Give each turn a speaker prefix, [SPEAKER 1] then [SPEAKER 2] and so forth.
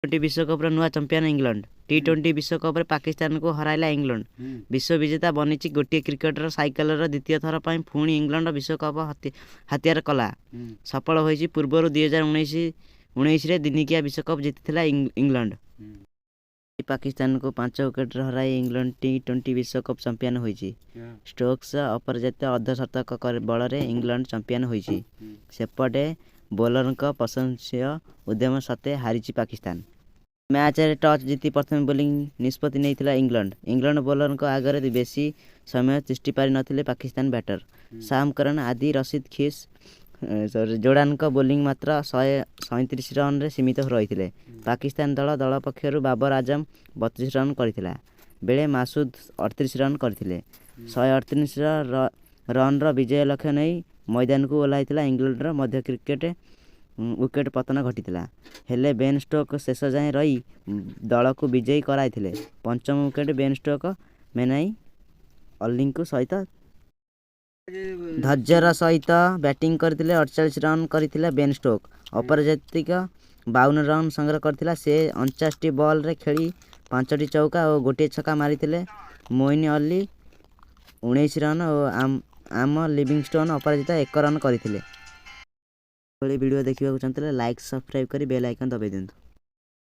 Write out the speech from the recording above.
[SPEAKER 1] T विश्वकप नुआ champion England. T20 विश्वकप पाकिस्तान को हराइला इंग्लैंड। विश्व विजेता बनी गोटे क्रिकेटर साइकेलर द्वितीय थर पर पुणी इंग्लैंड विश्वकप हाथियार कला। सफल होइछि। पूर्व 2019 दिनिकिया विश्वकप जीति इंग्लैंड। पाकिस्तान को 5 विकेट हराई इंग्लैंड T20 विश्वकप चंपियन होइछि। स्टोक्स अपराजित अर्धशतक बल में इंग्लैंड चंपियन होइछि। सेपटे बोलर प्रशंसीय उद्यम सत्ते हारिछि पाकिस्तान। मैच रे टॉस जीति प्रथम बोलिंग निष्पत्ति नहीं इंग्लैंड। इंग्लैंड बोलर आगे बेसी समय सृष्टि पारि नथिले पाकिस्तान बैटर शाम करन आदि रशीद खिस जोर्डान बोलिंग मात्र 137 रन रे सीमित रही। पाकिस्तान दल पक्षर बाबर आजम 32 रन करथिला बेले मासूद 38 रन करथिले। 138 रन विजय लक्ष्य नहीं मैदान को ओह्लाइथिला इंग्लैंड मध्य क्रिकेट विकेट पतन घटीला। हेले बेन स्टोक शेष जाए रही दल को विजयी कराइथिले। पंचम विकेट बेन स्टोक मेनाई अल्ली सहित धैर्यर सहित बैटिंग करथिले। 48 रन करथिले बेन स्टोक। अपराजित 52 रन संग्रह करथिला। से 49 बॉल रे खेली 5टी चौका और गोटे छक्का मारिथिले। मोइन अली 19 रन और आम लिविंगस्टोन अपराजित 1 रन करथिले। वीडियो देखिବାକୁ चाहते लाइक सब्सक्राइब करी बेल आइकन दबाई दियंतु।